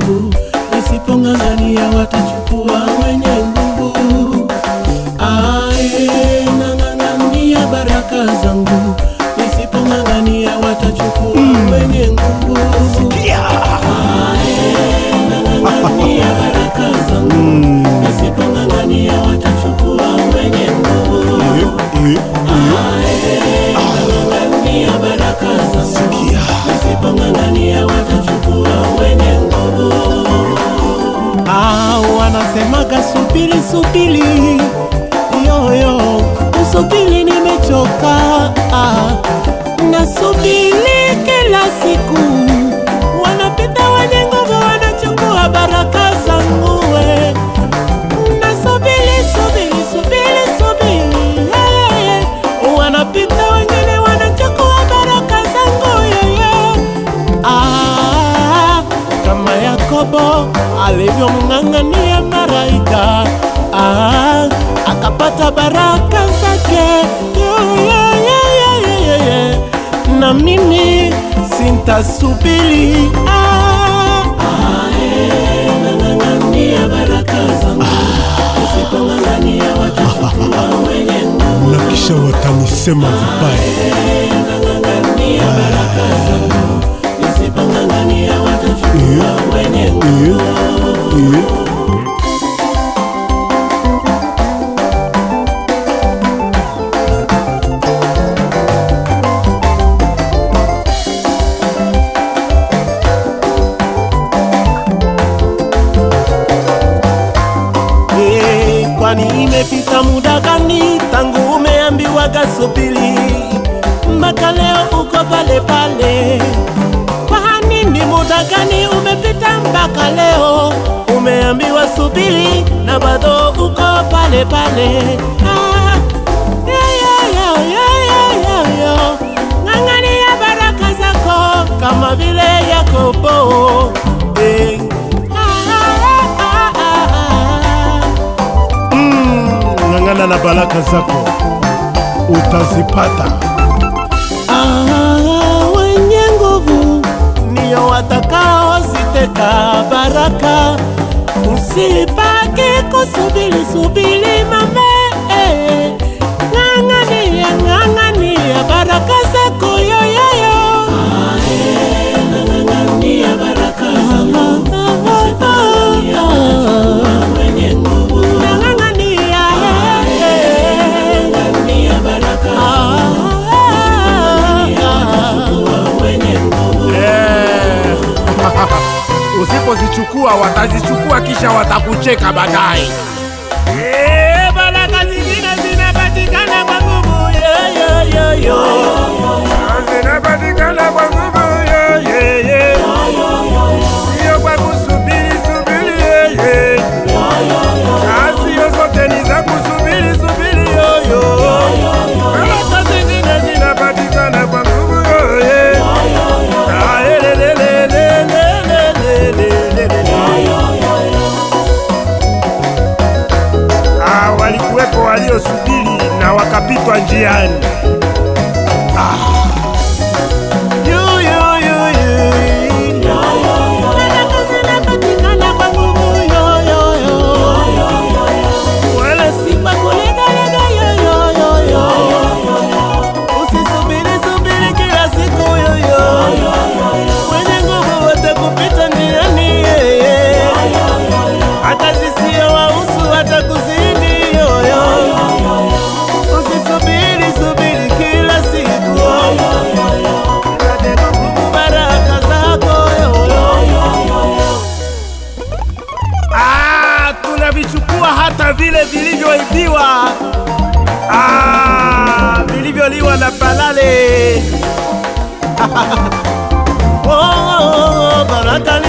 nguvu, nisipong'ang'ania watachukua wenye nguvu. Ae, nang'ang'ania baraka zangu, nisipong'ang'ania watachukua wenye nguvu. Nang'ang'ania baraka zangu, nisipong'ang'ania watachukua wenye nguvu. Nang'ang'ania baraka zangu, nisipong'ang'ania watachukua wenye nguvu. Wanasemaga subiri subiri, yoyo usubiri nimechoka. Nasubiri kila siku, wanapita wenye nguvu wanachukua baraka zangu. Nasubiri subiri subiri subiri, wanapita wengine wanachukua baraka zangu. Kama Yakobo alivyomng'ang'ania malaika, akapata baraka zake. Na mimi sintasubiri. Nang'ang'ania baraka zangu, nisipong'ang'ania watachukua wenye nguvu. Na kisha watanisema vibaya. Nang'ang'ania baraka zangu, nisipong'ang'ania watachukua wenye nguvu. Kwani imepita muda gani tangu umeambiwaga subiri, mpaka leo uko pale pale? Kwani ni muda gani umepita mpaka leo umeambiwa subiri na bado uko pale pale? Ng'ang'ania baraka zako kama vile Yakobo. Ng'ang'ana na baraka zako utazipata. Wenye nguvu ndio watakao ziteka baraka. Usibaki kusubiri subiri mame, ng'ang'ania ng'ang'ania baraka zako yoyoyo. Ng'ang'ania baraka zangu, usipong'ang'ania watachukua wenye nguvu. Ng'ang'ania baraka zangu, usipong'ang'ania watachukua wenye nguvu. Usipozichukua watazichukua kisha watakucheka baadaye. Baraka zingine zinapatikana kwa nguvu. Zinapatikana kwa nguvu. Sio kwa kusubiri subiri. Sio zote ni za kusubiri subiri. Baraka zingine zinapatikana kwa nguvu. Walikuwepo waliosubiri na wakapitwa njiani. Usisubiri subiri kila siku wenye nguvu wote kupita njiani. Hata zisio wahusu hata kuzidi. Usisubiri subiri kila siku, baraka zako. Tunavichukua hata vile vilivyoibiwa, vilivyoliwa na balale. Baraka